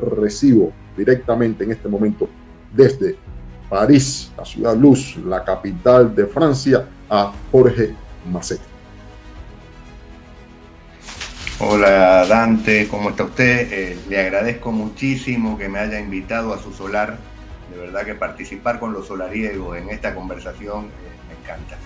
recibo directamente en este momento desde París, la ciudad luz, la capital de Francia, a Jorge Massetti. Hola Dante, ¿cómo está usted? Le agradezco muchísimo que me haya invitado a su solar. De verdad que participar con los solariegos en esta conversación me encanta.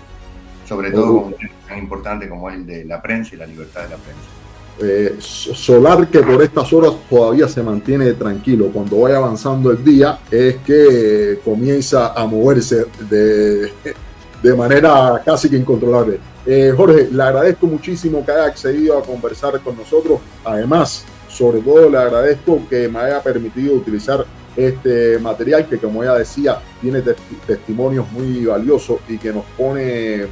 Sobre todo con un tema tan importante como es el de la prensa y la libertad de la prensa. Solar que por estas horas todavía se mantiene tranquilo. Cuando vaya avanzando el día es que comienza a moverse de manera casi que incontrolable. Jorge, le agradezco muchísimo que haya accedido a conversar con nosotros. Además, sobre todo le agradezco que me haya permitido utilizar este material que, como ya decía, tiene testimonios muy valiosos y que nos pone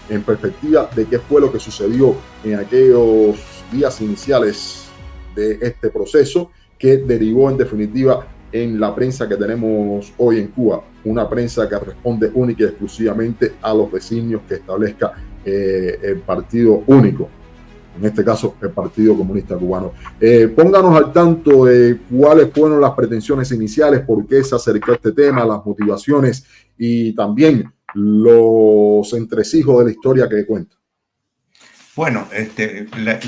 en perspectiva de qué fue lo que sucedió en aquellos días iniciales de este proceso que derivó en definitiva en la prensa que tenemos hoy en Cuba, una prensa que responde única y exclusivamente a los designios que establezca el partido único, en este caso el Partido Comunista Cubano. Pónganos al tanto de cuáles fueron las pretensiones iniciales, por qué se acercó a este tema, las motivaciones y también los entresijos de la historia que cuenta. Bueno,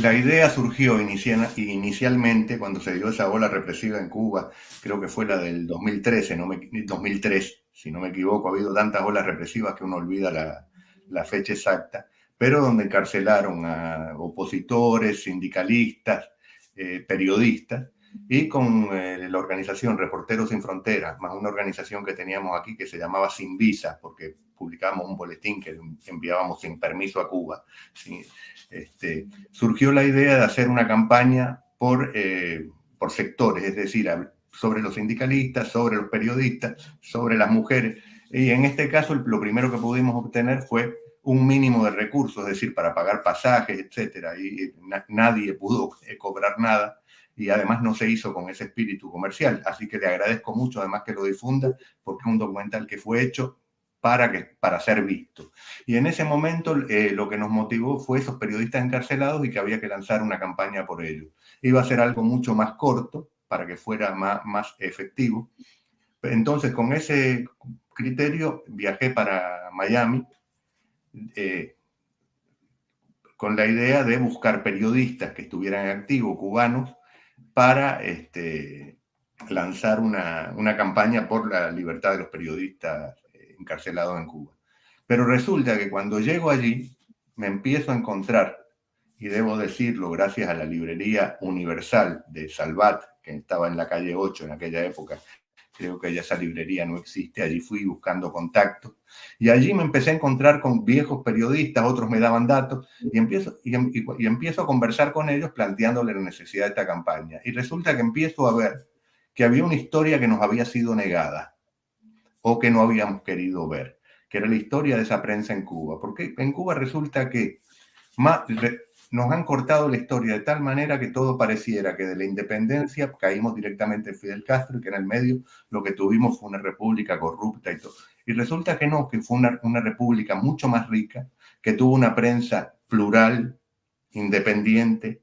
la idea surgió inicialmente cuando se dio esa ola represiva en Cuba, creo que fue la del 2013, 2003, si no me equivoco. Ha habido tantas olas represivas que uno olvida la fecha exacta, pero donde encarcelaron a opositores, sindicalistas, periodistas, y con la organización Reporteros Sin Fronteras, más una organización que teníamos aquí que se llamaba Sin Visa, porque publicábamos un boletín que enviábamos sin permiso a Cuba. ¿Sí? Surgió la idea de hacer una campaña por sectores, es decir, sobre los sindicalistas, sobre los periodistas, sobre las mujeres. Y en este caso, lo primero que pudimos obtener fue un mínimo de recursos, es decir, para pagar pasajes, etcétera. Y nadie pudo cobrar nada. Y además no se hizo con ese espíritu comercial. Así que le agradezco mucho, además, que lo difunda, porque es un documental que fue hecho para ser visto. Y en ese momento lo que nos motivó fue esos periodistas encarcelados y que había que lanzar una campaña por ellos. Iba a ser algo mucho más corto para que fuera más efectivo. Entonces, con ese criterio, viajé para Miami con la idea de buscar periodistas que estuvieran activos, cubanos, para lanzar una campaña por la libertad de los periodistas encarcelados en Cuba. Pero resulta que cuando llego allí me empiezo a encontrar, y debo decirlo gracias a la librería Universal de Salvat, que estaba en la calle 8 en aquella época, creo que ya esa librería no existe, allí fui buscando contactos, y allí me empecé a encontrar con viejos periodistas, otros me daban datos, y empiezo a conversar con ellos planteándole la necesidad de esta campaña. Y resulta que empiezo a ver que había una historia que nos había sido negada, o que no habíamos querido ver, que era la historia de esa prensa en Cuba. Porque en Cuba resulta que nos han cortado la historia de tal manera que todo pareciera que de la independencia caímos directamente en Fidel Castro y que en el medio lo que tuvimos fue una república corrupta y todo. Y resulta que no, que fue una república mucho más rica, que tuvo una prensa plural, independiente.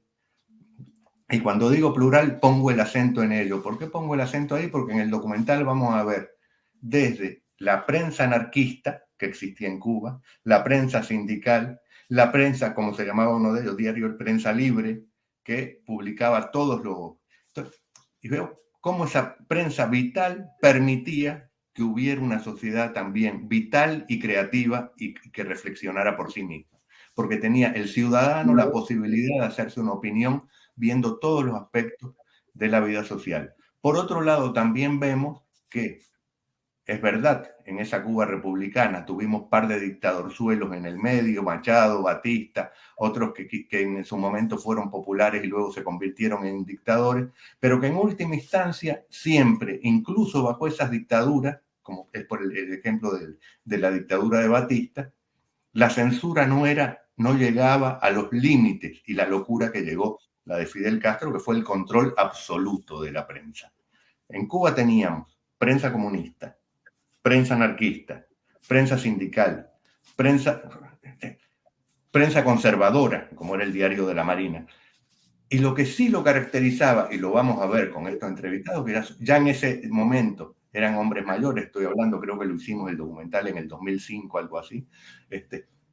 Y cuando digo plural, pongo el acento en ello. ¿Por qué pongo el acento ahí? Porque en el documental vamos a ver desde la prensa anarquista que existía en Cuba, la prensa sindical, la prensa, como se llamaba uno de ellos, diario El Prensa Libre, que publicaba todos los... Y veo cómo esa prensa vital permitía que hubiera una sociedad también vital y creativa y que reflexionara por sí misma. Porque tenía el ciudadano la posibilidad de hacerse una opinión viendo todos los aspectos de la vida social. Por otro lado, también vemos que es verdad, en esa Cuba republicana tuvimos par de dictadorzuelos en el medio, Machado, Batista, otros que en su momento fueron populares y luego se convirtieron en dictadores, pero que en última instancia siempre, incluso bajo esas dictaduras, como es por el ejemplo de la dictadura de Batista, la censura no llegaba a los límites y la locura que llegó la de Fidel Castro, que fue el control absoluto de la prensa. En Cuba teníamos prensa comunista, prensa anarquista, prensa sindical, prensa conservadora, como era el Diario de la Marina, Y lo que sí lo caracterizaba, y lo vamos a ver con estos entrevistados, que ya en ese momento eran hombres mayores, estoy hablando, creo que lo hicimos el documental en el 2005, algo así,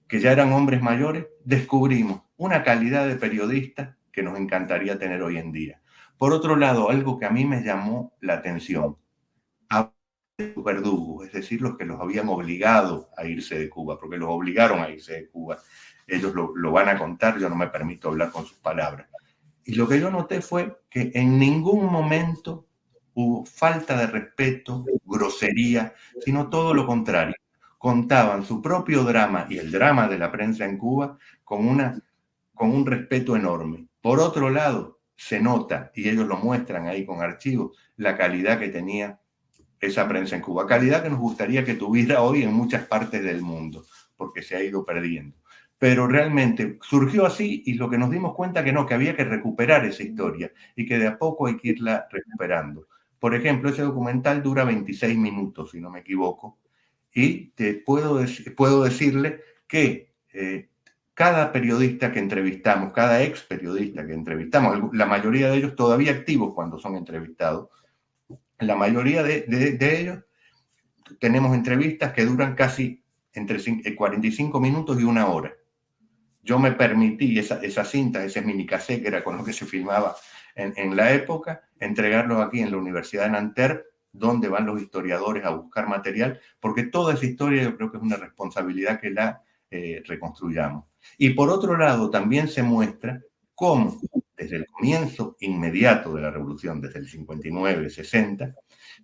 que ya eran hombres mayores, descubrimos una calidad de periodista que nos encantaría tener hoy en día. Por otro lado, algo que a mí me llamó la atención, a los verdugos, es decir, los que los habían obligado a irse de Cuba, porque los obligaron a irse de Cuba. Ellos lo van a contar, yo no me permito hablar con sus palabras. Y lo que yo noté fue que en ningún momento hubo falta de respeto, grosería, sino todo lo contrario. Contaban su propio drama y el drama de la prensa en Cuba con un respeto enorme. Por otro lado, se nota, y ellos lo muestran ahí con archivos, la calidad que tenía esa prensa en Cuba. Calidad que nos gustaría que tuviera hoy en muchas partes del mundo, porque se ha ido perdiendo. Pero realmente surgió así y lo que nos dimos cuenta que no, que había que recuperar esa historia y que de a poco hay que irla recuperando. Por ejemplo, ese documental dura 26 minutos, si no me equivoco, y te puedo decirle que cada periodista que entrevistamos, cada ex periodista que entrevistamos, la mayoría de ellos todavía activos cuando son entrevistados, la mayoría de ellos tenemos entrevistas que duran casi entre 45 minutos y 1 hora. Yo me permití esa cinta, ese mini cassette que era con lo que se filmaba en la época, entregarlos aquí en la Universidad de Nanterre, donde van los historiadores a buscar material, porque toda esa historia yo creo que es una responsabilidad que la reconstruyamos. Y por otro lado, también se muestra cómo desde el comienzo inmediato de la revolución, desde el 59, 60,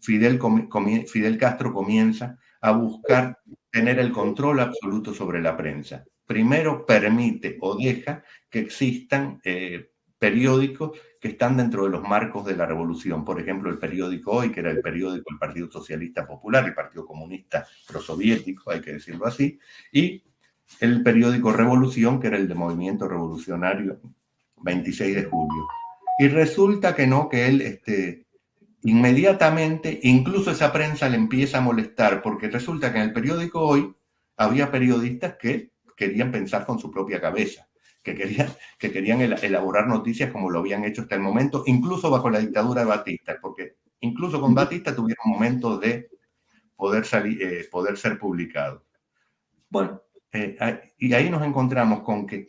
Fidel Castro comienza a buscar tener el control absoluto sobre la prensa. Primero permite o deja que existan periódicos que están dentro de los marcos de la revolución. Por ejemplo, el periódico Hoy, que era el periódico del Partido Socialista Popular, el Partido Comunista Prosoviético, hay que decirlo así, y el periódico Revolución, que era el de Movimiento Revolucionario 26 de julio. Y resulta que no, que él inmediatamente, incluso esa prensa le empieza a molestar, porque resulta que en el periódico Hoy había periodistas que querían pensar con su propia cabeza, que querían elaborar noticias como lo habían hecho hasta el momento, incluso bajo la dictadura de Batista, porque incluso con Batista tuvieron momentos de poder ser publicados. Bueno, y ahí nos encontramos con que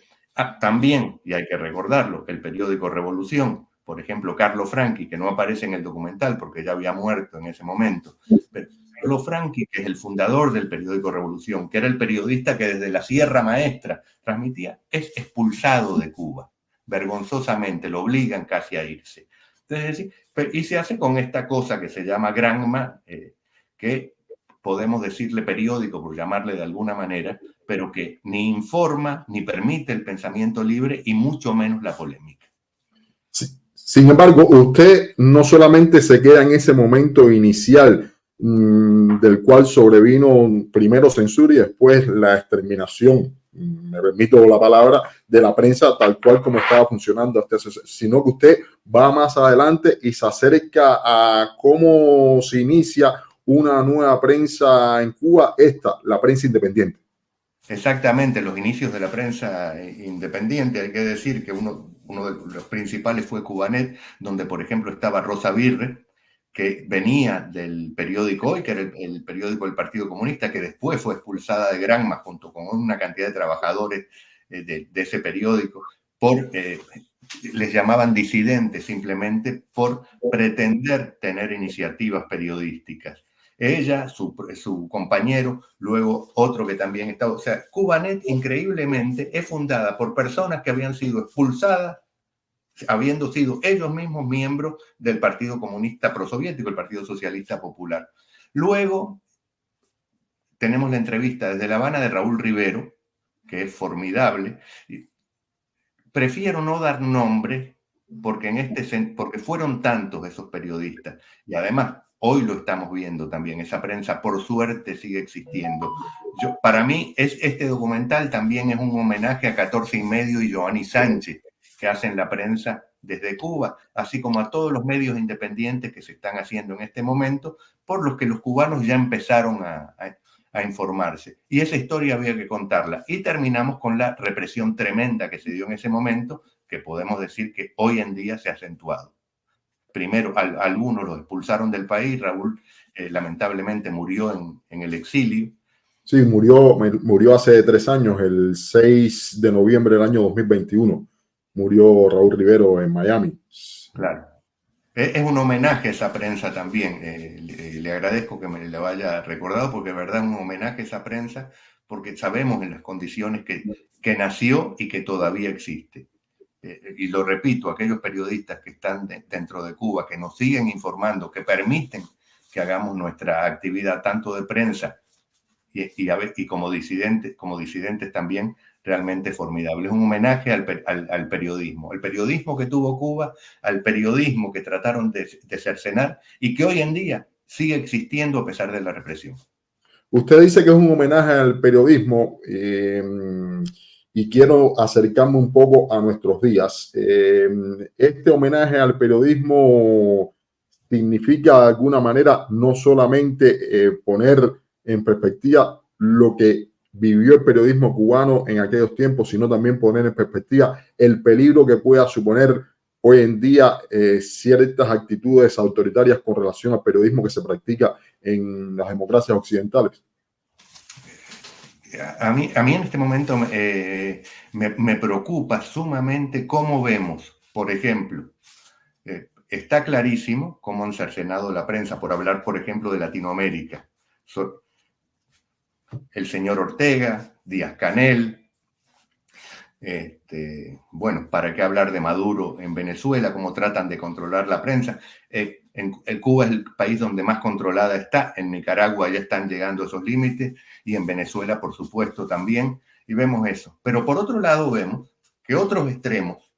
también, y hay que recordarlo, el periódico Revolución, por ejemplo, Carlo Franchi, que no aparece en el documental porque ya había muerto en ese momento, pero Carlo Franchi, que es el fundador del periódico Revolución, que era el periodista que desde la Sierra Maestra transmitía, es expulsado de Cuba, vergonzosamente, lo obligan casi a irse. Entonces, y se hace con esta cosa que se llama Granma, que podemos decirle periódico, por llamarle de alguna manera, pero que ni informa, ni permite el pensamiento libre y mucho menos la polémica. Sí. Sin embargo, usted no solamente se queda en ese momento inicial del cual sobrevino primero censura y después la exterminación, me permito la palabra, de la prensa tal cual como estaba funcionando hasta ese, sino que usted va más adelante y se acerca a cómo se inicia una nueva prensa en Cuba, la prensa independiente. Exactamente, los inicios de la prensa independiente. Hay que decir que uno de los principales fue Cubanet, donde por ejemplo estaba Rosa Virre, que venía del periódico Hoy, que era el periódico del Partido Comunista, que después fue expulsada de Granma junto con una cantidad de trabajadores de ese periódico, les llamaban disidentes simplemente por pretender tener iniciativas periodísticas. Ella, su compañero, luego otro que también estaba. O sea, Cubanet, increíblemente, es fundada por personas que habían sido expulsadas, habiendo sido ellos mismos miembros del Partido Comunista Prosoviético, el Partido Socialista Popular. Luego tenemos la entrevista desde La Habana de Raúl Rivero, que es formidable. Prefiero no dar nombre porque fueron tantos esos periodistas y además hoy lo estamos viendo también, esa prensa por suerte sigue existiendo. Para mí este documental también es un homenaje a 14 y medio y Giovanni Sánchez, que hacen la prensa desde Cuba, así como a todos los medios independientes que se están haciendo en este momento, por los que los cubanos ya empezaron a informarse. Y esa historia había que contarla. Y terminamos con la represión tremenda que se dio en ese momento, que podemos decir que hoy en día se ha acentuado. Primero, algunos los expulsaron del país. Raúl lamentablemente murió en el exilio. Sí, murió hace 3 años, el 6 de noviembre del año 2021. Murió Raúl Rivero en Miami. Claro. Es un homenaje a esa prensa también. Le agradezco que me lo haya recordado, porque de verdad es un homenaje a esa prensa, porque sabemos en las condiciones que nació y que todavía existe. Y lo repito, aquellos periodistas que están dentro de Cuba, que nos siguen informando, que permiten que hagamos nuestra actividad tanto de prensa y como disidentes también, realmente formidable. Es un homenaje al periodismo. El periodismo que tuvo Cuba, al periodismo que trataron de cercenar y que hoy en día sigue existiendo a pesar de la represión. Usted dice que es un homenaje al periodismo y quiero acercarme un poco a nuestros días. Este homenaje al periodismo significa de alguna manera no solamente poner en perspectiva lo que vivió el periodismo cubano en aquellos tiempos, sino también poner en perspectiva el peligro que pueda suponer hoy en día ciertas actitudes autoritarias con relación al periodismo que se practica en las democracias occidentales. A mí en este momento me preocupa sumamente cómo vemos, por ejemplo, está clarísimo cómo han cercenado la prensa, por hablar, por ejemplo, de Latinoamérica. El señor Ortega, Díaz-Canel, bueno, ¿para qué hablar de Maduro en Venezuela? ¿Cómo tratan de controlar la prensa? En Cuba es el país donde más controlada está. En Nicaragua ya están llegando esos límites y en Venezuela, por supuesto, también. Y vemos eso. Pero por otro lado vemos que otros extremos,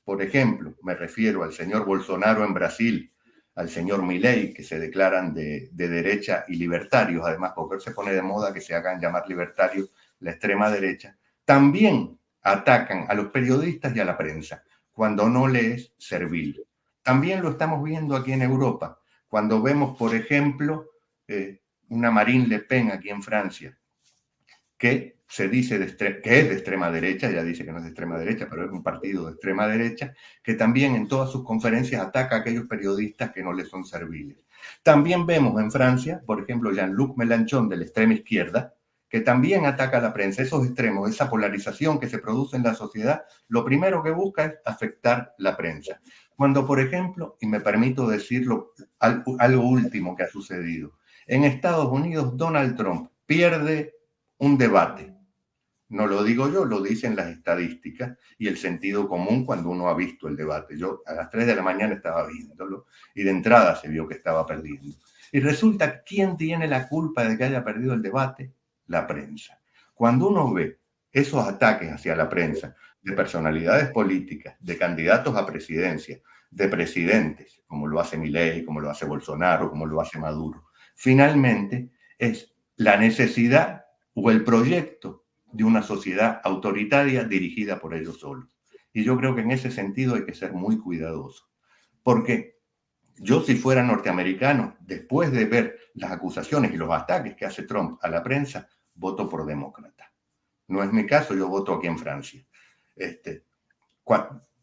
por ejemplo, me refiero al señor Bolsonaro en Brasil, al señor Milei, que se declaran de derecha y libertarios, además, porque se pone de moda que se hagan llamar libertarios la extrema derecha, también atacan a los periodistas y a la prensa cuando no le es servil. También lo estamos viendo aquí en Europa, cuando vemos, por ejemplo, una Marine Le Pen aquí en Francia, que se dice que es de extrema derecha, ya dice que no es de extrema derecha, pero es un partido de extrema derecha, que también en todas sus conferencias ataca a aquellos periodistas que no le son serviles. También vemos en Francia, por ejemplo, Jean-Luc Mélenchon de la extrema izquierda, que también ataca a la prensa. Esos extremos, esa polarización que se produce en la sociedad, lo primero que busca es afectar la prensa. Cuando, por ejemplo, y me permito decirlo, algo último que ha sucedido, en Estados Unidos Donald Trump pierde un debate. No lo digo yo, lo dicen las estadísticas y el sentido común cuando uno ha visto el debate. Yo a las 3 de la mañana estaba viéndolo y de entrada se vio que estaba perdiendo. Y resulta, ¿quién tiene la culpa de que haya perdido el debate? La prensa. Cuando uno ve esos ataques hacia la prensa de personalidades políticas, de candidatos a presidencia, de presidentes, como lo hace Milei, como lo hace Bolsonaro, como lo hace Maduro, finalmente es la necesidad o el proyecto de una sociedad autoritaria dirigida por ellos solos. Y yo creo que en ese sentido hay que ser muy cuidadoso. Porque yo, si fuera norteamericano, después de ver las acusaciones y los ataques que hace Trump a la prensa, voto por demócrata. No es mi caso, yo voto aquí en Francia.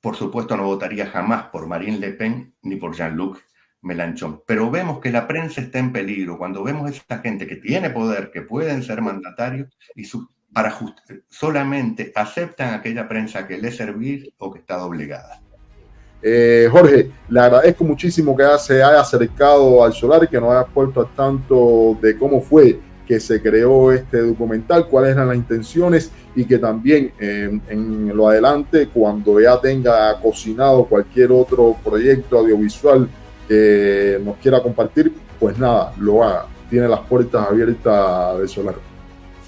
Por supuesto, no votaría jamás por Marine Le Pen ni por Jean-Luc Mélenchon. Pero vemos que la prensa está en peligro cuando vemos a esta gente que tiene poder, que pueden ser mandatarios y solamente aceptan aquella prensa que les servir o que está doblegada. Jorge, le agradezco muchísimo que se haya acercado al Solar y que nos haya puesto al tanto de cómo fue que se creó este documental, cuáles eran las intenciones y que también en lo adelante, cuando ya tenga cocinado cualquier otro proyecto audiovisual que nos quiera compartir, pues nada, lo haga. Tiene las puertas abiertas del Solar.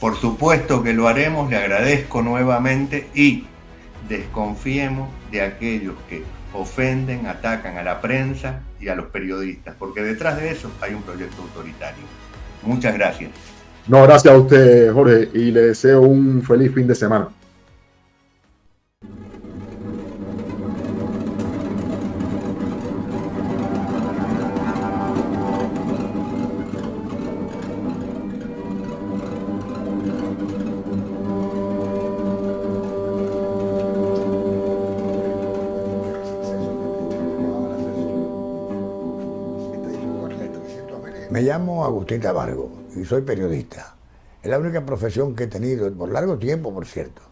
Por supuesto que lo haremos, le agradezco nuevamente y desconfiemos de aquellos que ofenden, atacan a la prensa y a los periodistas, porque detrás de eso hay un proyecto autoritario. Muchas gracias. No, gracias a usted, Jorge, y le deseo un feliz fin de semana. Me llamo Agustín Tabargo y soy periodista. Es la única profesión que he tenido por largo tiempo, por cierto.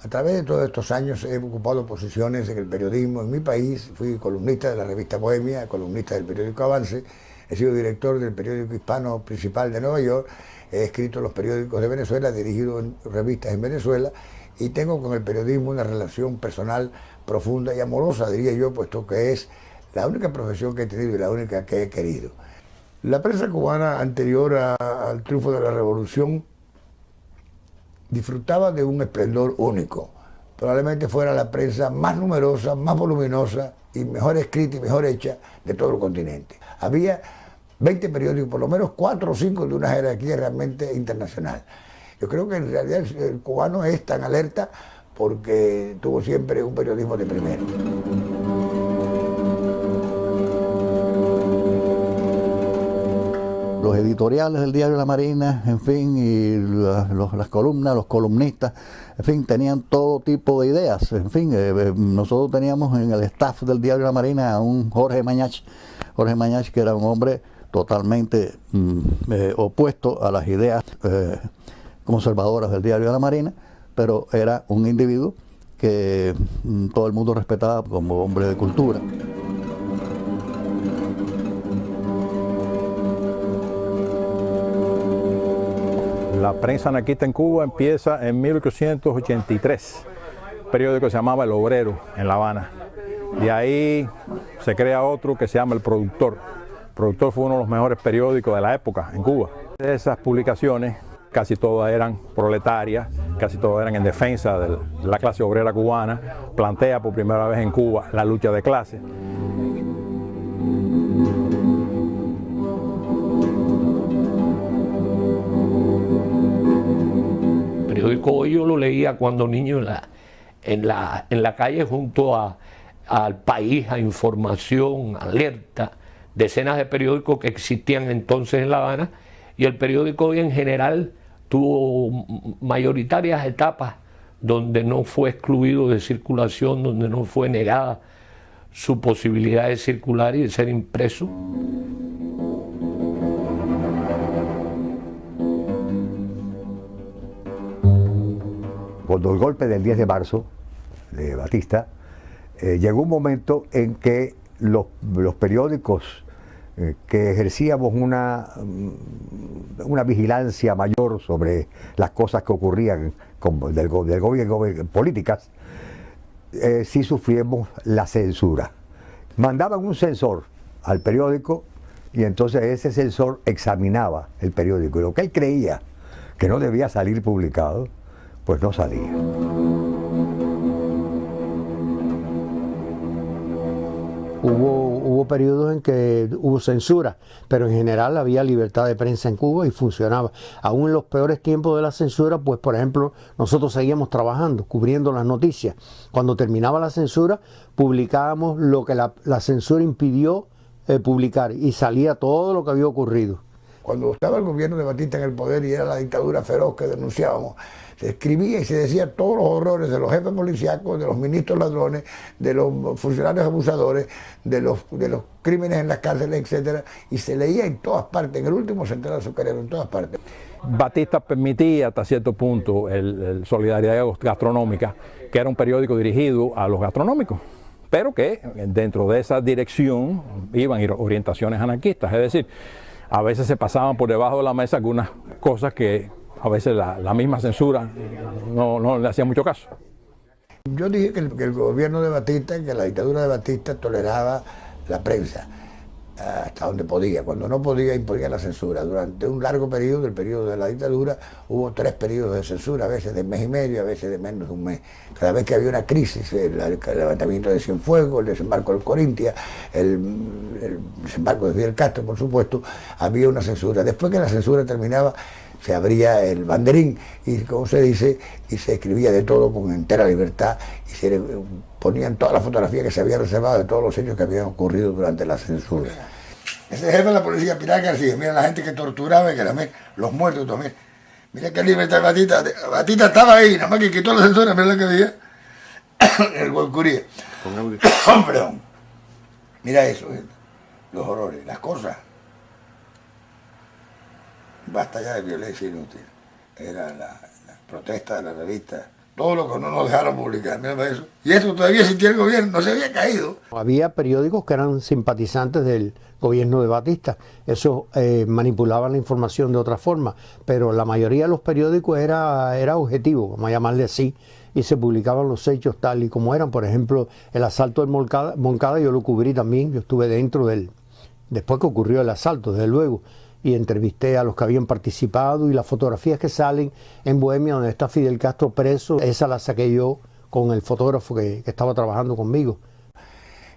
A través de todos estos años he ocupado posiciones en el periodismo en mi país. Fui columnista de la revista Bohemia, columnista del periódico Avance. He sido director del periódico hispano principal de Nueva York. He escrito los periódicos de Venezuela, dirigido en revistas en Venezuela. Y tengo con el periodismo una relación personal profunda y amorosa, diría yo, puesto que es la única profesión que he tenido y la única que he querido. La prensa cubana anterior al triunfo de la revolución disfrutaba de un esplendor único. Probablemente fuera la prensa más numerosa, más voluminosa y mejor escrita y mejor hecha de todo el continente. Había 20 periódicos, por lo menos 4 o 5 de una jerarquía realmente internacional. Yo creo que en realidad el cubano es tan alerta porque tuvo siempre un periodismo de primero. Los editoriales del diario La Marina, en fin, y las columnas, los columnistas, en fin, tenían todo tipo de ideas. En fin, nosotros teníamos en el staff del diario La Marina a un Jorge Mañach, que era un hombre totalmente opuesto a las ideas conservadoras del diario La Marina, pero era un individuo que todo el mundo respetaba como hombre de cultura. La prensa anarquista en Cuba empieza en 1883, un periódico que se llamaba El Obrero en La Habana. De ahí se crea otro que se llama El Productor. El Productor fue uno de los mejores periódicos de la época en Cuba. De esas publicaciones casi todas eran proletarias, casi todas eran en defensa de la clase obrera cubana. Plantea por primera vez en Cuba la lucha de clases. El periódico yo lo leía cuando niño en la calle junto al País, a Información, Alerta, decenas de periódicos que existían entonces en La Habana, y el periódico hoy en general tuvo mayoritarias etapas donde no fue excluido de circulación, donde no fue negada su posibilidad de circular y de ser impreso. Cuando el golpe del 10 de marzo de Batista, llegó un momento en que los periódicos que ejercíamos una vigilancia mayor sobre las cosas que ocurrían del gobierno, políticas, sí sufrimos la censura. Mandaban un censor al periódico y entonces ese censor examinaba el periódico y lo que él creía que no debía salir publicado, pues no salía. Hubo periodos en que hubo censura, pero en general había libertad de prensa en Cuba y funcionaba. Aún en los peores tiempos de la censura, pues por ejemplo, nosotros seguíamos trabajando, cubriendo las noticias. Cuando terminaba la censura, publicábamos lo que la censura impidió publicar y salía todo lo que había ocurrido. Cuando estaba el gobierno de Batista en el poder y era la dictadura feroz que denunciábamos, se escribía y se decía todos los horrores de los jefes policíacos, de los ministros ladrones, de los funcionarios abusadores, de los crímenes en las cárceles, etcétera, y se leía en todas partes, en el último central azucarero, en todas partes. Batista permitía hasta cierto punto el Solidaridad Gastronómica, que era un periódico dirigido a los gastronómicos, pero que dentro de esa dirección iban orientaciones anarquistas, es decir, a veces se pasaban por debajo de la mesa algunas cosas que a veces la misma censura no le hacía mucho caso. Yo dije que el gobierno de Batista, que la dictadura de Batista toleraba la prensa hasta donde podía. Cuando no podía, imponía la censura. Durante un largo periodo, el periodo de la dictadura, hubo 3 periodos de censura, a veces de mes y medio, a veces de menos de un mes. Cada vez que había una crisis, el levantamiento de Cienfuegos, el desembarco del Corintia, el desembarco de Fidel Castro, por supuesto, había una censura. Después que la censura terminaba, se abría el banderín y, como se dice, y se escribía de todo con entera libertad y se ponían todas las fotografías que se habían reservado de todos los hechos que habían ocurrido durante la censura. Ese jefe de la policía, Pilar García, mira la gente que torturaba y que también, los muertos también. Mira qué libertad de Batista. Batista estaba ahí, nada más que quitó la censura, mira lo que había. El Guaycuría. Perdón. Mira eso, los horrores, las cosas. Basta ya de violencia inútil. Era la protesta de la revista. Todo lo que no nos dejaron publicar, mira eso. Y eso todavía existía el gobierno, no se había caído. Había periódicos que eran simpatizantes del gobierno de Batista. Eso manipulaban la información de otra forma. Pero la mayoría de los periódicos era objetivo, vamos a llamarle así. Y se publicaban los hechos tal y como eran. Por ejemplo, el asalto del Moncada, yo lo cubrí también. Yo estuve dentro después que ocurrió el asalto, desde luego. Y entrevisté a los que habían participado, y las fotografías que salen en Bohemia donde está Fidel Castro preso, esa la saqué yo con el fotógrafo que estaba trabajando conmigo.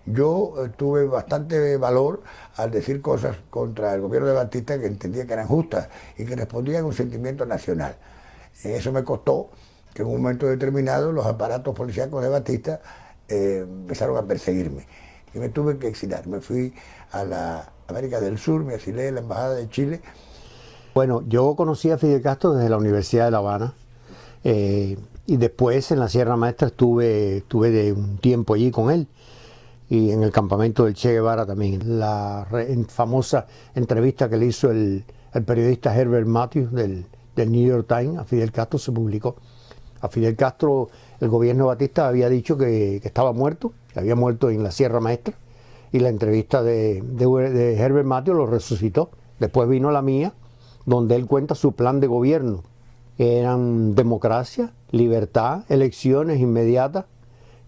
Yo tuve bastante valor al decir cosas contra el gobierno de Batista que entendía que eran justas y que respondían a un sentimiento nacional. Eso me costó que en un momento determinado los aparatos policíacos de Batista empezaron a perseguirme y me tuve que exilar. Me fui a la América del Sur, me asilé en la Embajada de Chile. Bueno, yo conocí a Fidel Castro desde la Universidad de La Habana y después en la Sierra Maestra estuve de un tiempo allí con él, y en el campamento del Che Guevara también. La famosa entrevista que le hizo el periodista Herbert Matthews del New York Times a Fidel Castro se publicó. A Fidel Castro el gobierno de Batista había dicho que estaba muerto, que había muerto en la Sierra Maestra, y la entrevista de Herbert Matthews lo resucitó. Después vino la mía, donde él cuenta su plan de gobierno. Eran democracia, libertad, elecciones inmediatas,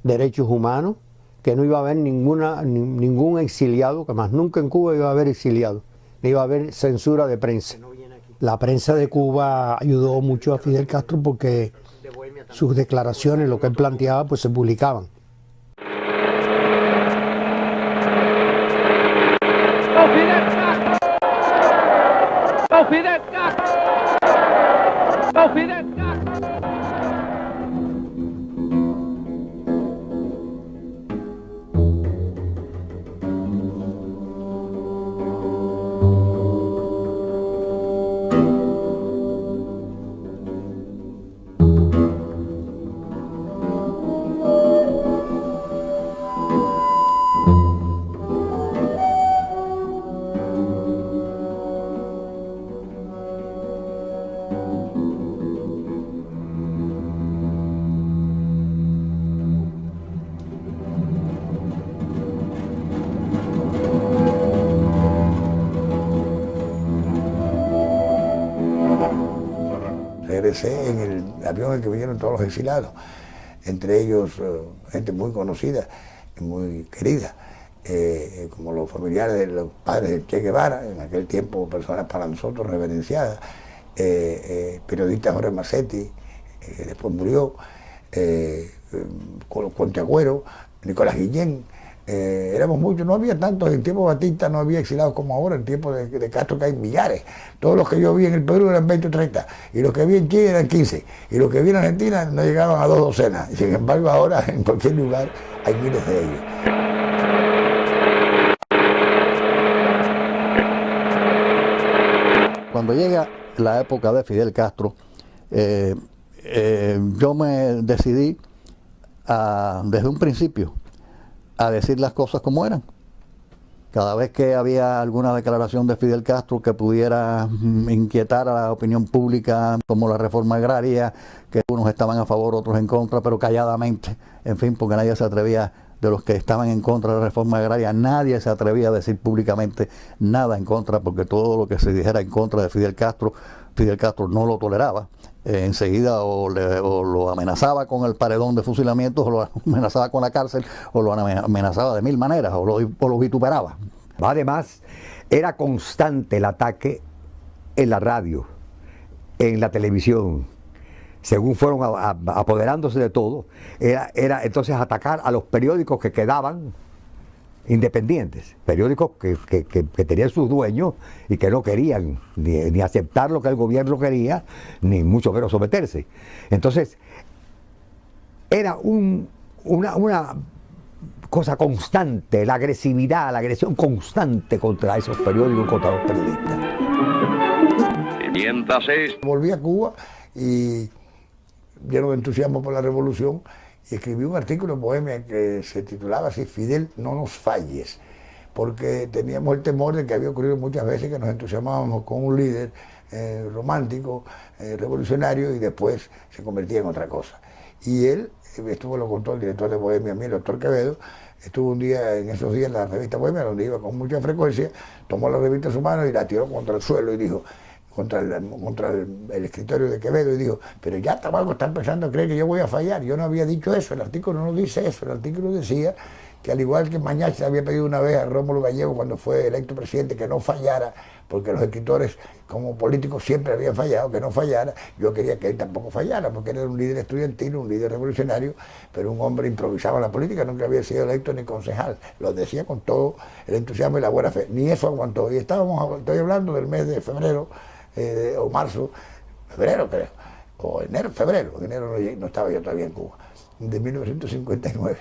derechos humanos, que no iba a haber ningún exiliado, que más nunca en Cuba iba a haber exiliado, ni iba a haber censura de prensa. La prensa de Cuba ayudó mucho a Fidel Castro porque sus declaraciones, lo que él planteaba, pues se publicaban. Fidel Castro! Fidel Castro! Regresé en el avión en que vinieron todos los exilados, entre ellos gente muy conocida y muy querida, como los familiares de los padres de Che Guevara, en aquel tiempo personas para nosotros reverenciadas, periodista Jorge Massetti, que después murió, Conte Agüero, Nicolás Guillén. Éramos muchos, no había tantos, en tiempo de Batista no había exilados como ahora, en tiempo de Castro que hay millares. Todos los que yo vi en el Perú eran 20 o 30, y los que vi en Chile eran 15, y los que vi en Argentina no llegaban a 2 docenas. Sin embargo ahora en cualquier lugar hay miles de ellos. Cuando llega la época de Fidel Castro, yo me decidí desde un principio a decir las cosas como eran. Cada vez que había alguna declaración de Fidel Castro que pudiera inquietar a la opinión pública, como la reforma agraria, que unos estaban a favor, otros en contra, pero calladamente, en fin, porque nadie se atrevía, de los que estaban en contra de la reforma agraria, nadie se atrevía a decir públicamente nada en contra, porque todo lo que se dijera en contra de Fidel Castro no lo toleraba. Enseguida o lo amenazaba con el paredón de fusilamientos, o lo amenazaba con la cárcel, o lo amenazaba de mil maneras, o lo vituperaba. Además, era constante el ataque en la radio, en la televisión. Según fueron apoderándose de todo, era entonces atacar a los periódicos que quedaban independientes, periódicos que tenían sus dueños y que no querían ni aceptar lo que el gobierno quería, ni mucho menos someterse. Entonces, era una cosa constante, la agresividad, la agresión constante contra esos periódicos, contra los periodistas. Volví a Cuba y, lleno de entusiasmo por la revolución, y escribí un artículo en Bohemia que se titulaba así: Fidel, no nos falles, porque teníamos el temor de que había ocurrido muchas veces que nos entusiasmábamos con un líder romántico, revolucionario, y después se convertía en otra cosa. Y él, esto lo contó el director de Bohemia, el doctor Quevedo, estuvo un día, en esos días, en la revista Bohemia, donde iba con mucha frecuencia, tomó la revista en su mano y la tiró contra el suelo y dijo, contra el escritorio de Quevedo, y dijo, pero ya Tabaco está empezando a creer que yo voy a fallar. Yo no había dicho eso, el artículo no dice eso, el artículo decía que al igual que Mañache había pedido una vez a Rómulo Gallego cuando fue electo presidente que no fallara, porque los escritores como políticos siempre habían fallado, que no fallara, yo quería que él tampoco fallara, porque él era un líder estudiantil, un líder revolucionario, pero un hombre improvisado en la política, nunca había sido electo ni concejal, lo decía con todo el entusiasmo y la buena fe, ni eso aguantó. Y estoy hablando del mes de febrero, o marzo, febrero creo, o enero, febrero, no estaba yo todavía en Cuba, de 1959.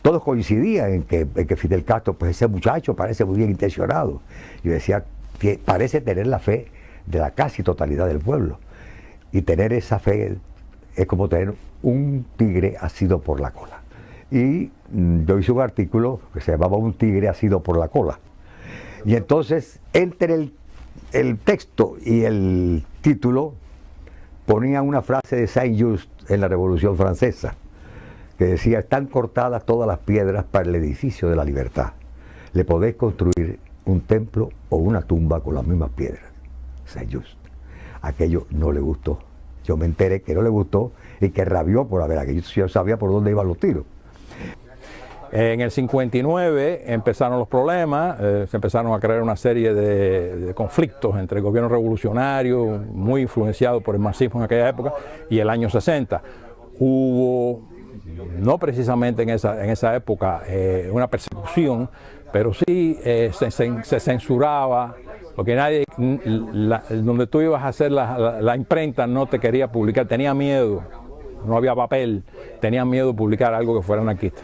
Todos coincidían en que Fidel Castro, pues ese muchacho parece muy bien intencionado. Yo decía, que parece tener la fe de la casi totalidad del pueblo. Y tener esa fe es como tener un tigre asido por la cola. Y yo hice un artículo que se llamaba Un tigre asido por la cola. Y entonces, entre el texto y el título, ponían una frase de Saint-Just en la Revolución Francesa, que decía, están cortadas todas las piedras para el edificio de la libertad. Le podéis construir un templo o una tumba con las mismas piedras. Saint-Just. Aquello no le gustó. Yo me enteré que no le gustó y que rabió por haber aquello. Yo sabía por dónde iban los tiros. En el 59 empezaron los problemas, se empezaron a crear una serie de conflictos entre el gobierno revolucionario, muy influenciado por el marxismo en aquella época, y el año 60. Hubo, no precisamente en esa época, una persecución, pero sí se censuraba, porque nadie, donde tú ibas a hacer la imprenta no te quería publicar, tenía miedo, no había papel, tenía miedo de publicar algo que fuera anarquista.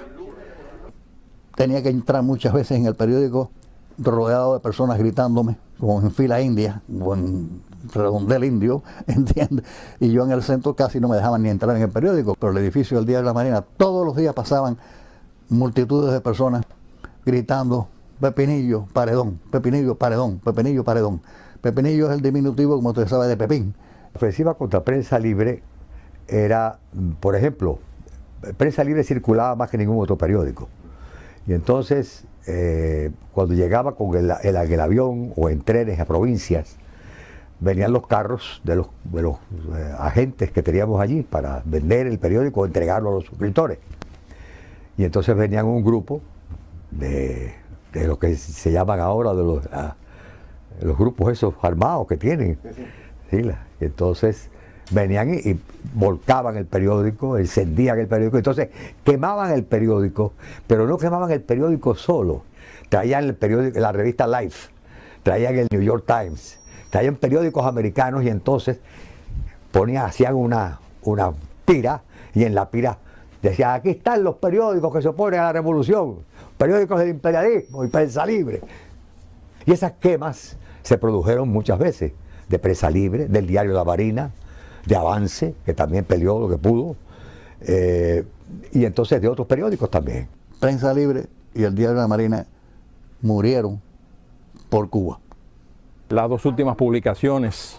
Tenía que entrar muchas veces en el periódico rodeado de personas gritándome, como en fila india, o en redondel indio, ¿entiendes? Y yo en el centro casi no me dejaban ni entrar en el periódico, pero el edificio del Diario de la Marina, todos los días pasaban multitudes de personas gritando, Pepinillo, paredón, Pepinillo, paredón, Pepinillo, paredón. Pepinillo es el diminutivo, como usted sabe, de Pepín. La ofensiva contra Prensa Libre era, por ejemplo, Prensa Libre circulaba más que ningún otro periódico. Y entonces, cuando llegaba con el avión o en trenes a provincias, venían los carros de los agentes que teníamos allí para vender el periódico o entregarlo a los suscriptores. Y entonces venían un grupo de lo que se llaman ahora de los grupos esos armados que tienen. Sí, entonces venían y volcaban el periódico, encendían el periódico, entonces quemaban el periódico, pero no quemaban el periódico solo, traían el periódico, la revista Life, traían el New York Times, traían periódicos americanos y entonces hacían una pira, y en la pira decían, aquí están los periódicos que se oponen a la revolución, periódicos del imperialismo y Prensa Libre. Y esas quemas se produjeron muchas veces, de Prensa Libre, del Diario La Marina, de Avance, que también peleó lo que pudo, y entonces de otros periódicos también. Prensa Libre y el Diario de la Marina murieron por Cuba. Las dos últimas publicaciones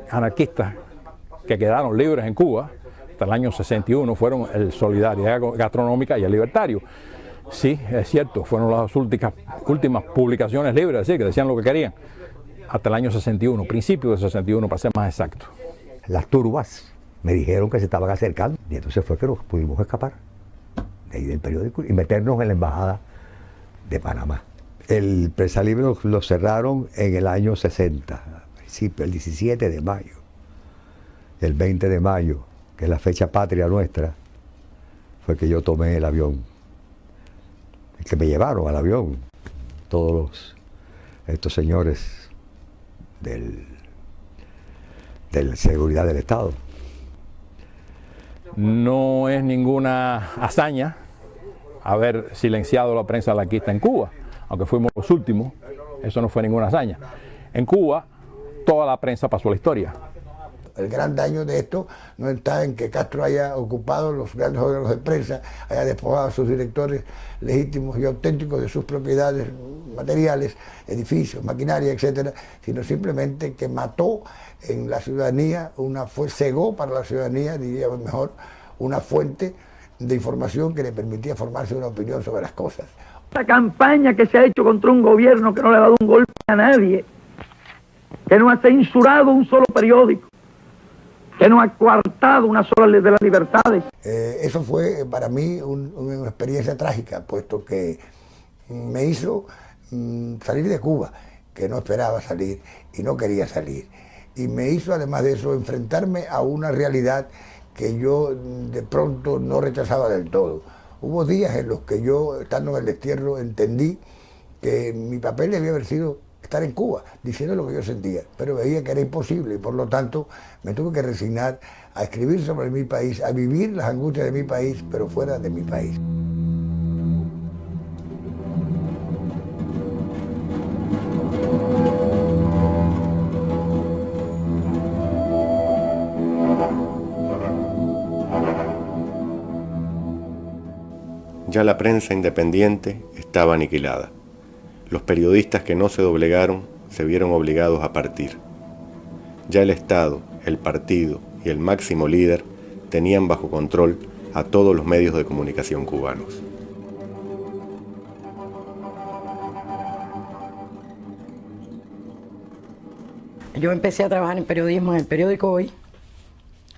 anarquistas que quedaron libres en Cuba, hasta el año 61, fueron el Solidaridad Gastronómica y el Libertario. Sí, es cierto, fueron las últimas publicaciones libres, así que decían lo que querían, hasta el año 61, principio de 61, para ser más exacto. Las turbas me dijeron que se estaban acercando y entonces fue que nos pudimos escapar de ahí del periódico y meternos en la embajada de Panamá. El Prensa Libre lo cerraron en el año 60, al principio, el 17 de mayo, el 20 de mayo, que es la fecha patria nuestra, fue que yo tomé el avión, que me llevaron al avión, todos estos señores de la seguridad del Estado. No es ninguna hazaña haber silenciado la prensa anarquista en Cuba, aunque fuimos los últimos, eso no fue ninguna hazaña. En Cuba, toda la prensa pasó a la historia. El gran daño de esto no está en que Castro haya ocupado los grandes órganos de prensa, haya despojado a sus directores legítimos y auténticos de sus propiedades materiales, edificios, maquinaria, etcétera, sino simplemente que mató en la ciudadanía, cegó para la ciudadanía, diríamos mejor, una fuente de información que le permitía formarse una opinión sobre las cosas. La campaña que se ha hecho contra un gobierno que no le ha dado un golpe a nadie, que no ha censurado un solo periódico, que no ha coartado una sola ley de las libertades. Eso fue para mí una experiencia trágica, puesto que me hizo salir de Cuba, que no esperaba salir y no quería salir. Y me hizo, además de eso, enfrentarme a una realidad que yo de pronto no rechazaba del todo. Hubo días en los que yo, estando en el destierro, entendí que mi papel debía haber sido estar en Cuba, diciendo lo que yo sentía, pero veía que era imposible y por lo tanto me tuve que resignar a escribir sobre mi país, a vivir las angustias de mi país, pero fuera de mi país. Ya la prensa independiente estaba aniquilada. Los periodistas que no se doblegaron se vieron obligados a partir. Ya el Estado, el partido y el máximo líder tenían bajo control a todos los medios de comunicación cubanos. Yo empecé a trabajar en periodismo en el periódico Hoy,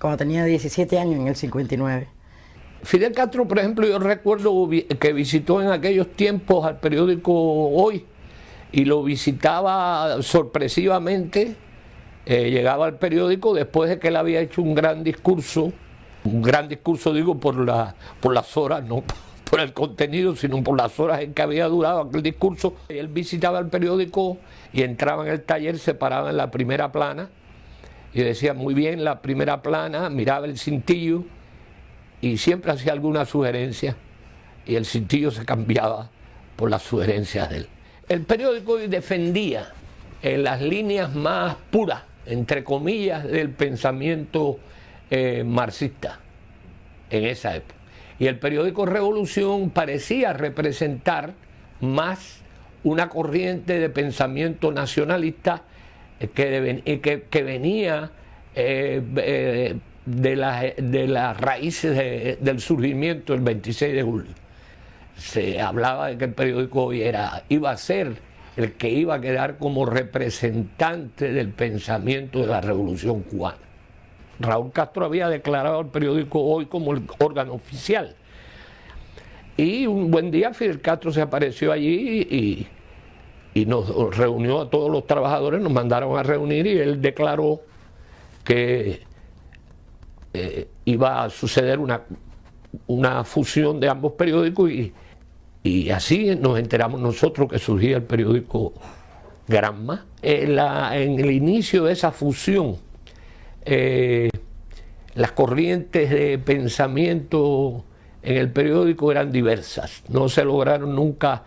cuando tenía 17 años, en el 59. Fidel Castro, por ejemplo, yo recuerdo que visitó en aquellos tiempos al periódico Hoy y lo visitaba sorpresivamente. Llegaba al periódico después de que él había hecho un gran discurso digo por las horas, no por el contenido, sino por las horas en que había durado aquel discurso. Y él visitaba el periódico y entraba en el taller, se paraba en la primera plana y decía muy bien la primera plana, miraba el cintillo y siempre hacía alguna sugerencia y el cintillo se cambiaba por las sugerencias de él. El periódico defendía en las líneas más puras, entre comillas, del pensamiento marxista en esa época. Y el periódico Revolución parecía representar más una corriente de pensamiento nacionalista que venía de las raíces del surgimiento del 26 de julio. Se hablaba de que el periódico Hoy iba a ser el que iba a quedar como representante del pensamiento de la revolución cubana. Raúl Castro había declarado al periódico Hoy como el órgano oficial. Y un buen día Fidel Castro se apareció allí y nos reunió a todos los trabajadores, nos mandaron a reunir y él declaró que iba a suceder una fusión de ambos periódicos y así nos enteramos nosotros que surgía el periódico Granma. En el inicio de esa fusión, las corrientes de pensamiento en el periódico eran diversas, no se lograron nunca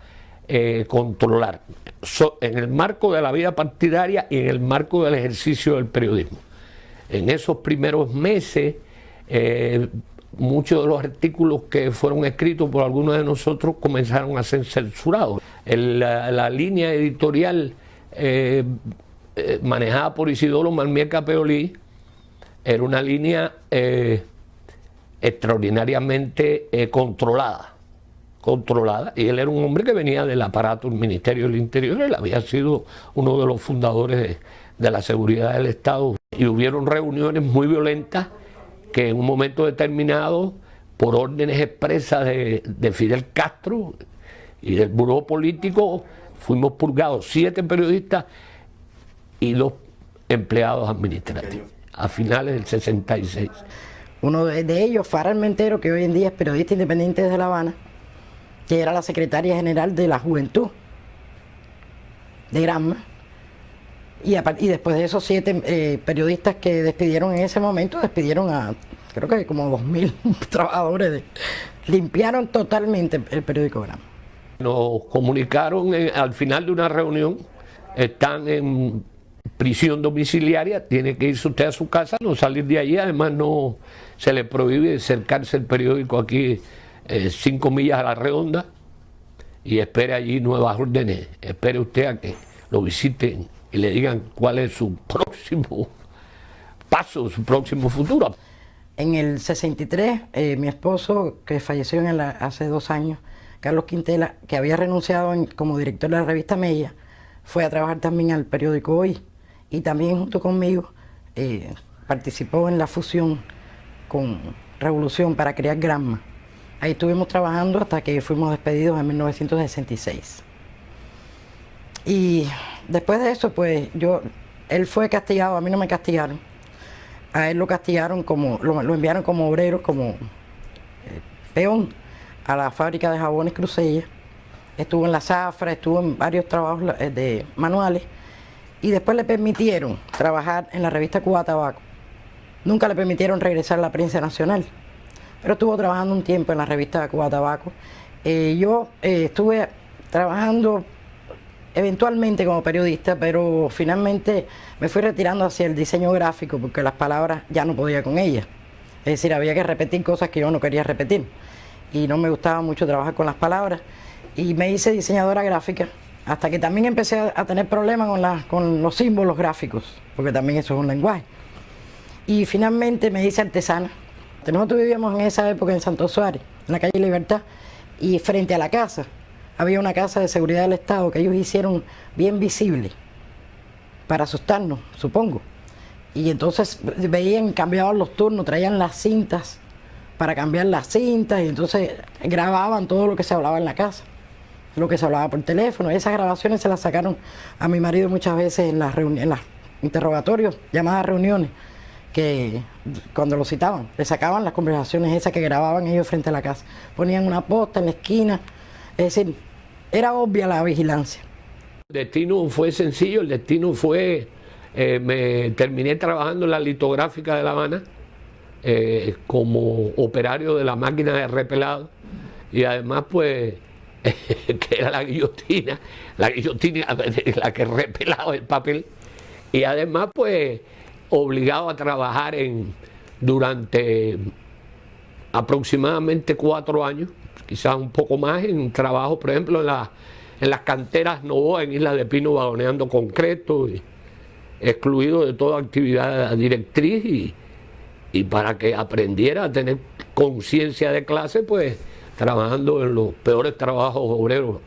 controlar, en el marco de la vida partidaria y en el marco del ejercicio del periodismo. En esos primeros meses, muchos de los artículos que fueron escritos por algunos de nosotros comenzaron a ser censurados. La línea editorial manejada por Isidoro Malmieca Peolí era una línea extraordinariamente controlada, y él era un hombre que venía del aparato del Ministerio del Interior, él había sido uno de los fundadores de la seguridad del Estado, y hubieron reuniones muy violentas que en un momento determinado, por órdenes expresas de Fidel Castro y del buró político, fuimos purgados 7 periodistas y 2 empleados administrativos a finales del 66. Uno de ellos, Fara Armentero, que hoy en día es periodista independiente desde La Habana, que era la secretaria general de la Juventud de Granma. Y después de esos 7 periodistas que despidieron en ese momento, despidieron a creo que como 2000 trabajadores. Limpiaron totalmente el periódico Granma. Nos comunicaron al final de una reunión, están en prisión domiciliaria, tiene que irse usted a su casa, no salir de allí, además no se le prohíbe acercarse el periódico aquí 5 millas a la redonda, y espere allí nuevas órdenes, espere usted a que lo visiten y le digan cuál es su próximo paso, su próximo futuro. En el 63, mi esposo, que falleció hace 2 años, Carlos Quintela, que había renunciado como director de la revista Mella, fue a trabajar también al periódico Hoy, y también junto conmigo participó en la fusión con Revolución para crear Granma. Ahí estuvimos trabajando hasta que fuimos despedidos en 1966. Y después de eso, pues él fue castigado, a mí no me castigaron. A él lo castigaron lo enviaron como obrero, como peón a la fábrica de jabones Cruzella. Estuvo en la zafra, estuvo en varios trabajos manuales, y después le permitieron trabajar en la revista Cuba Tabaco. Nunca le permitieron regresar a la prensa nacional, pero estuvo trabajando un tiempo en la revista Cuba Tabaco. Yo estuve trabajando eventualmente como periodista, pero finalmente me fui retirando hacia el diseño gráfico porque las palabras ya no podía con ellas. Es decir, había que repetir cosas que yo no quería repetir y no me gustaba mucho trabajar con las palabras, y me hice diseñadora gráfica hasta que también empecé a tener problemas con los símbolos gráficos, porque también eso es un lenguaje. Y finalmente me hice artesana. Nosotros vivíamos en esa época en Santo Suárez, en la calle Libertad, y frente a la casa había una casa de seguridad del Estado que ellos hicieron bien visible para asustarnos, supongo. Y entonces cambiaban los turnos, traían las cintas para cambiar las cintas, y entonces grababan todo lo que se hablaba en la casa, lo que se hablaba por teléfono. Esas grabaciones se las sacaron a mi marido muchas veces en los interrogatorios, llamadas reuniones, que cuando lo citaban, le sacaban las conversaciones esas que grababan ellos frente a la casa. Ponían una posta en la esquina, es decir, era obvia la vigilancia. El destino fue sencillo, el destino fue, me terminé trabajando en la litográfica de La Habana como operario de la máquina de repelado, y además pues que era la guillotina la que repelaba el papel, y además pues obligado a trabajar durante aproximadamente 4 años, quizás un poco más, en trabajo, por ejemplo, en las canteras Novoa, en Isla de Pino, vagoneando concreto, y excluido de toda actividad directriz, y para que aprendiera a tener conciencia de clase, pues trabajando en los peores trabajos obreros a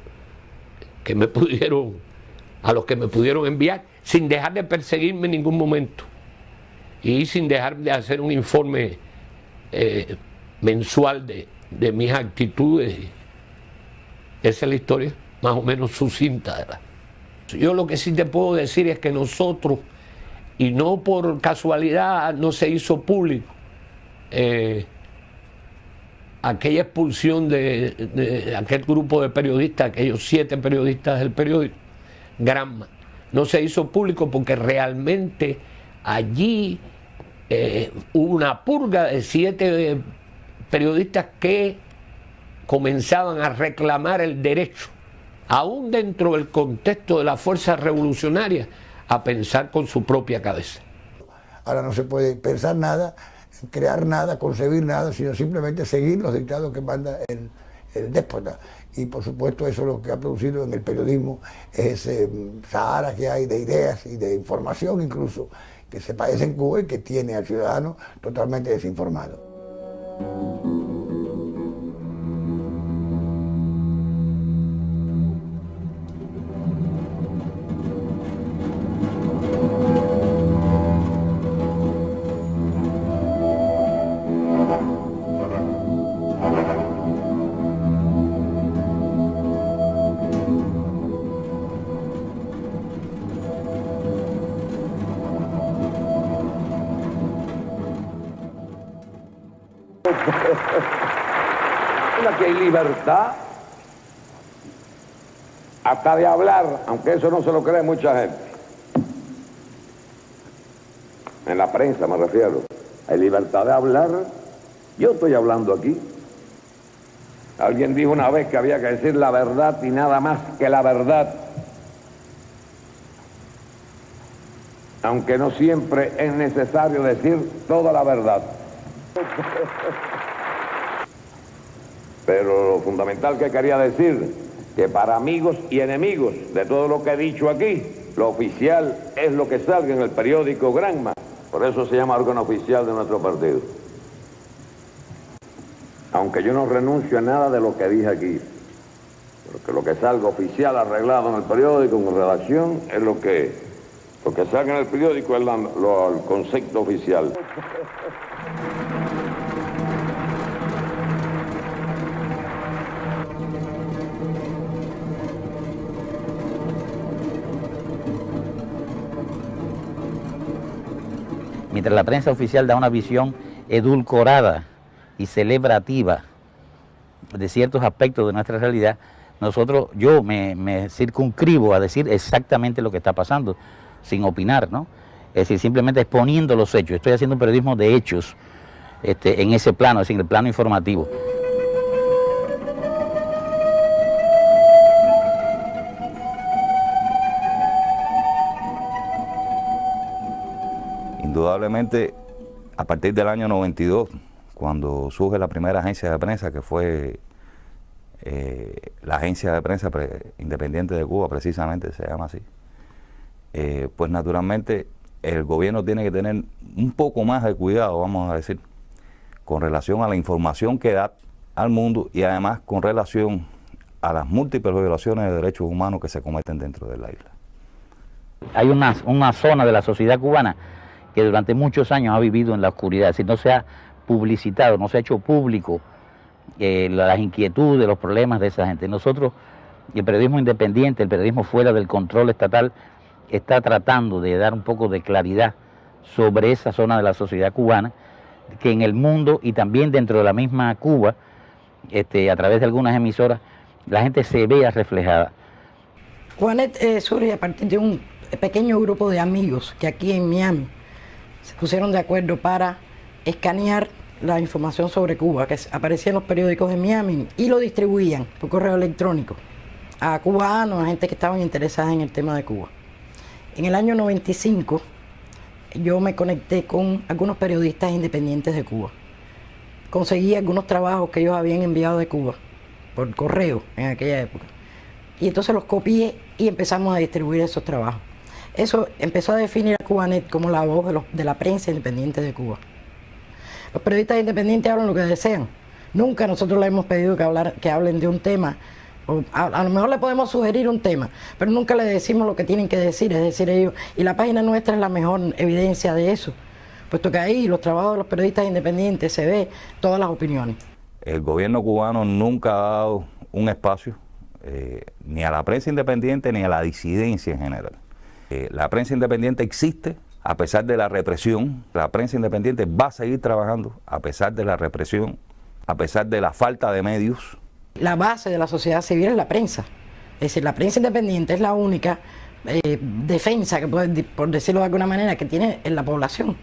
los que me pudieron enviar, sin dejar de perseguirme en ningún momento, y sin dejar de hacer un informe mensual de mis actitudes. Esa es la historia más o menos sucinta. Yo lo que sí te puedo decir es que nosotros, y no por casualidad no se hizo público aquella expulsión de aquel grupo de periodistas, aquellos 7 periodistas del periódico Granma, no se hizo público porque realmente allí hubo una purga de 7 periodistas que comenzaban a reclamar el derecho, aún dentro del contexto de las fuerzas revolucionarias, a pensar con su propia cabeza. Ahora no se puede pensar nada, crear nada, concebir nada, sino simplemente seguir los dictados que manda el déspota. Y por supuesto eso es lo que ha producido en el periodismo ese sahara que hay de ideas y de información incluso, que se padece en Cuba y que tiene al ciudadano totalmente desinformado. Aquí hay libertad hasta de hablar, aunque eso no se lo cree mucha gente. En la prensa me refiero. Hay libertad de hablar. Yo estoy hablando aquí. Alguien dijo una vez que había que decir la verdad y nada más que la verdad. aunque no siempre es necesario decir toda la verdad. Pero lo fundamental que quería decir, que para amigos y enemigos de todo lo que he dicho aquí, lo oficial es lo que salga en el periódico Granma. Por eso se llama órgano oficial de nuestro partido. Aunque yo no renuncio a nada de lo que dije aquí, porque lo que salga oficial arreglado en el periódico, en redacción, es lo que salga en el periódico es el concepto oficial. Mientras la prensa oficial da una visión edulcorada y celebrativa de ciertos aspectos de nuestra realidad, yo me circunscribo a decir exactamente lo que está pasando, sin opinar, ¿no? Es decir, simplemente exponiendo los hechos. Estoy haciendo un periodismo de hechos en ese plano, es decir, en el plano informativo. Indudablemente, a partir del año 92, cuando surge la primera agencia de prensa, que fue la Agencia de Prensa Independiente de Cuba, precisamente se llama así, pues naturalmente el gobierno tiene que tener un poco más de cuidado, vamos a decir, con relación a la información que da al mundo y además con relación a las múltiples violaciones de derechos humanos que se cometen dentro de la isla. Hay una zona de la sociedad cubana que durante muchos años ha vivido en la oscuridad, es decir, no se ha publicitado, no se ha hecho público las inquietudes, los problemas de esa gente. Nosotros, el periodismo independiente, el periodismo fuera del control estatal, está tratando de dar un poco de claridad sobre esa zona de la sociedad cubana, que en el mundo y también dentro de la misma Cuba, a través de algunas emisoras, la gente se vea reflejada. Cubanet surge a partir de un pequeño grupo de amigos que aquí en Miami se pusieron de acuerdo para escanear la información sobre Cuba que aparecía en los periódicos de Miami y lo distribuían por correo electrónico a cubanos, a gente que estaban interesadas en el tema de Cuba. En el año 95 yo me conecté con algunos periodistas independientes de Cuba. Conseguí algunos trabajos que ellos habían enviado de Cuba por correo en aquella época. Y entonces los copié y empezamos a distribuir esos trabajos. Eso empezó a definir a Cubanet como la voz de la prensa independiente de Cuba. Los periodistas independientes hablan lo que desean. Nunca nosotros les hemos pedido que hablen de un tema. O a lo mejor le podemos sugerir un tema, pero nunca le decimos lo que tienen que decir, es decir, ellos. Y la página nuestra es la mejor evidencia de eso, puesto que ahí los trabajos de los periodistas independientes se ve todas las opiniones. El gobierno cubano nunca ha dado un espacio ni a la prensa independiente ni a la disidencia en general. La prensa independiente existe a pesar de la represión. La prensa independiente va a seguir trabajando a pesar de la represión, a pesar de la falta de medios. La base de la sociedad civil es la prensa. Es decir, la prensa independiente es la única defensa, que por decirlo de alguna manera, que tiene en la población.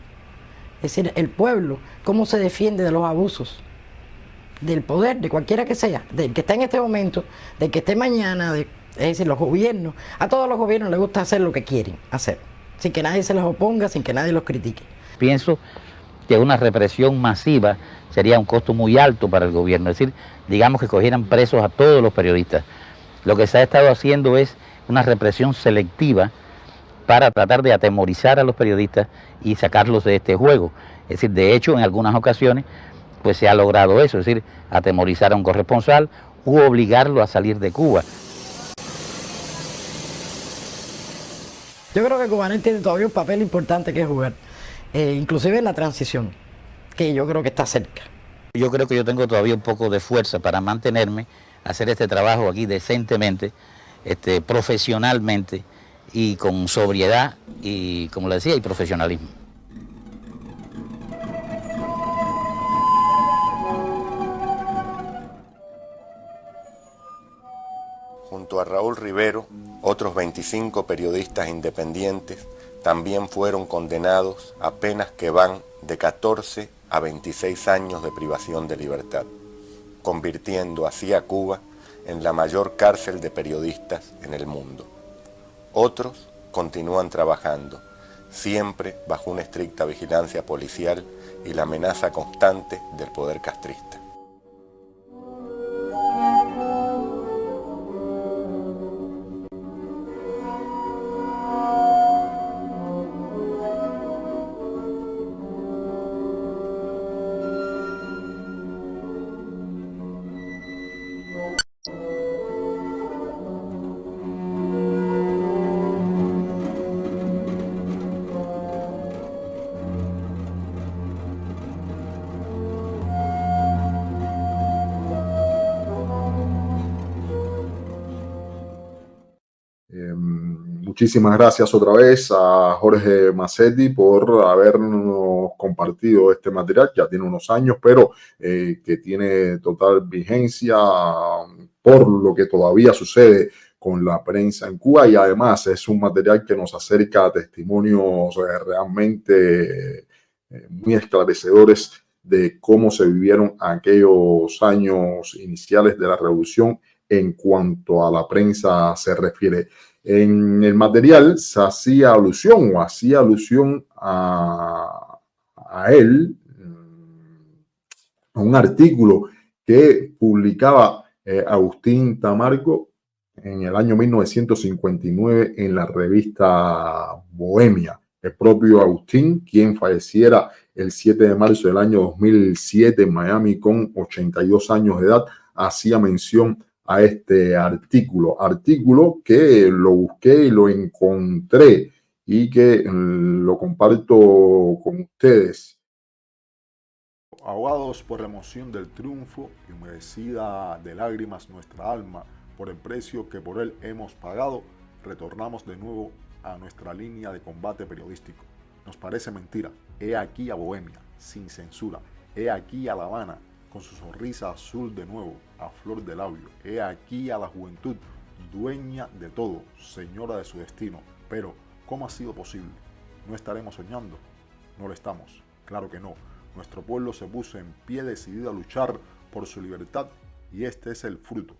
Es decir, el pueblo, cómo se defiende de los abusos del poder, de cualquiera que sea, del que está en este momento, del que esté mañana, es decir, los gobiernos. A todos los gobiernos les gusta hacer lo que quieren hacer, sin que nadie se los oponga, sin que nadie los critique. Pienso que una represión masiva sería un costo muy alto para el gobierno, es decir, digamos que cogieran presos a todos los periodistas. Lo que se ha estado haciendo es una represión selectiva para tratar de atemorizar a los periodistas y sacarlos de este juego. Es decir, de hecho, en algunas ocasiones, pues se ha logrado eso, es decir, atemorizar a un corresponsal u obligarlo a salir de Cuba. Yo creo que Cubanet tiene todavía un papel importante que jugar, inclusive en la transición, que yo creo que está cerca. Yo creo que yo tengo todavía un poco de fuerza para mantenerme, hacer este trabajo aquí decentemente, profesionalmente y con sobriedad y, como le decía, y profesionalismo. Junto a Raúl Rivero, otros 25 periodistas independientes también fueron condenados a penas que van de 14 a 26 años de privación de libertad, convirtiendo así a Cuba en la mayor cárcel de periodistas en el mundo. Otros continúan trabajando, siempre bajo una estricta vigilancia policial y la amenaza constante del poder castrista. Muchísimas gracias otra vez a Jorge Mazzetti por habernos compartido este material. Ya tiene unos años, pero que tiene total vigencia por lo que todavía sucede con la prensa en Cuba, y además es un material que nos acerca a testimonios realmente muy esclarecedores de cómo se vivieron aquellos años iniciales de la revolución en cuanto a la prensa se refiere. En el material se hacía alusión a él, a un artículo que publicaba Agustín Tamargo en el año 1959 en la revista Bohemia. El propio Agustín, quien falleciera el 7 de marzo del año 2007 en Miami con 82 años de edad, hacía mención a este artículo que lo busqué y lo encontré y que lo comparto con ustedes. Ahogados por la emoción del triunfo y humedecida de lágrimas nuestra alma por el precio que por él hemos pagado, retornamos de nuevo a nuestra línea de combate periodístico. Nos parece mentira. He aquí a Bohemia, sin censura. He aquí a La Habana, con su sonrisa azul de nuevo, a flor de labio. He aquí a la juventud, dueña de todo, señora de su destino. Pero, ¿cómo ha sido posible? ¿No estaremos soñando? No lo estamos, claro que no. Nuestro pueblo se puso en pie decidido a luchar por su libertad, y este es el fruto.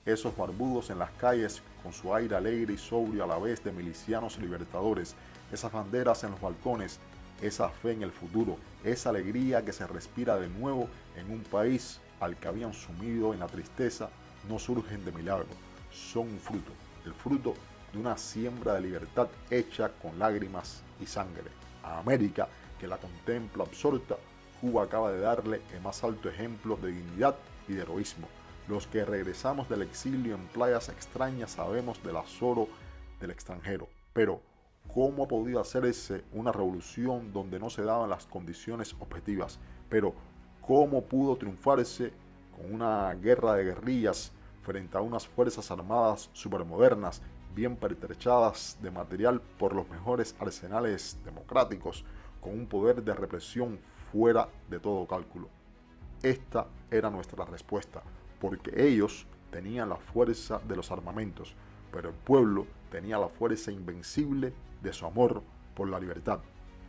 Esos barbudos en las calles, con su aire alegre y sobrio a la vez de milicianos libertadores, esas banderas en los balcones, esa fe en el futuro, esa alegría que se respira de nuevo en un país al que habían sumido en la tristeza, no surgen de milagro, son un fruto, el fruto de una siembra de libertad hecha con lágrimas y sangre. A América, que la contempla absorta, Cuba acaba de darle el más alto ejemplo de dignidad y de heroísmo. Los que regresamos del exilio en playas extrañas sabemos del azoro del extranjero, pero ¿cómo ha podido hacerse una revolución donde no se daban las condiciones objetivas? Pero ¿cómo pudo triunfarse con una guerra de guerrillas frente a unas fuerzas armadas supermodernas, bien pertrechadas de material por los mejores arsenales democráticos, con un poder de represión fuera de todo cálculo? Esta era nuestra respuesta, porque ellos tenían la fuerza de los armamentos, pero el pueblo tenía la fuerza invencible de su amor por la libertad.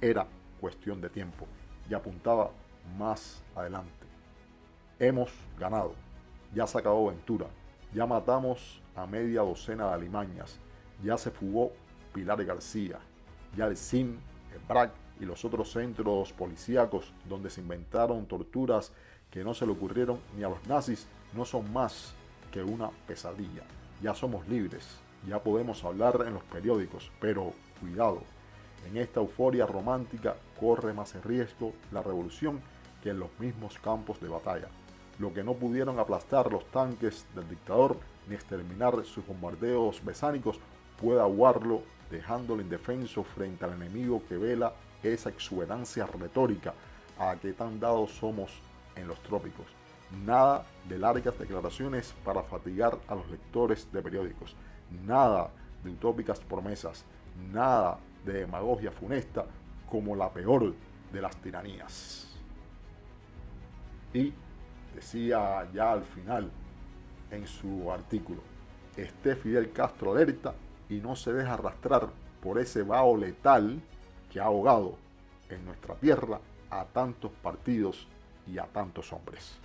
Era cuestión de tiempo, y apuntaba más adelante. Hemos ganado, ya se acabó Ventura, ya matamos a media docena de alimañas, ya se fugó Pilar García, ya el CIM, el BRAC y los otros centros policíacos donde se inventaron torturas que no se le ocurrieron ni a los nazis no son más que una pesadilla. Ya somos libres, ya podemos hablar en los periódicos, pero cuidado, en esta euforia romántica corre más en riesgo la revolución que en los mismos campos de batalla. Lo que no pudieron aplastar los tanques del dictador ni exterminar sus bombardeos besánicos puede aguarlo, dejándolo indefenso frente al enemigo que vela esa exuberancia retórica a que tan dados somos en los trópicos. Nada de largas declaraciones para fatigar a los lectores de periódicos, nada de utópicas promesas, nada de demagogia funesta como la peor de las tiranías. Y decía ya al final en su artículo, esté Fidel Castro alerta y no se deja arrastrar por ese vaho letal que ha ahogado en nuestra tierra a tantos partidos y a tantos hombres.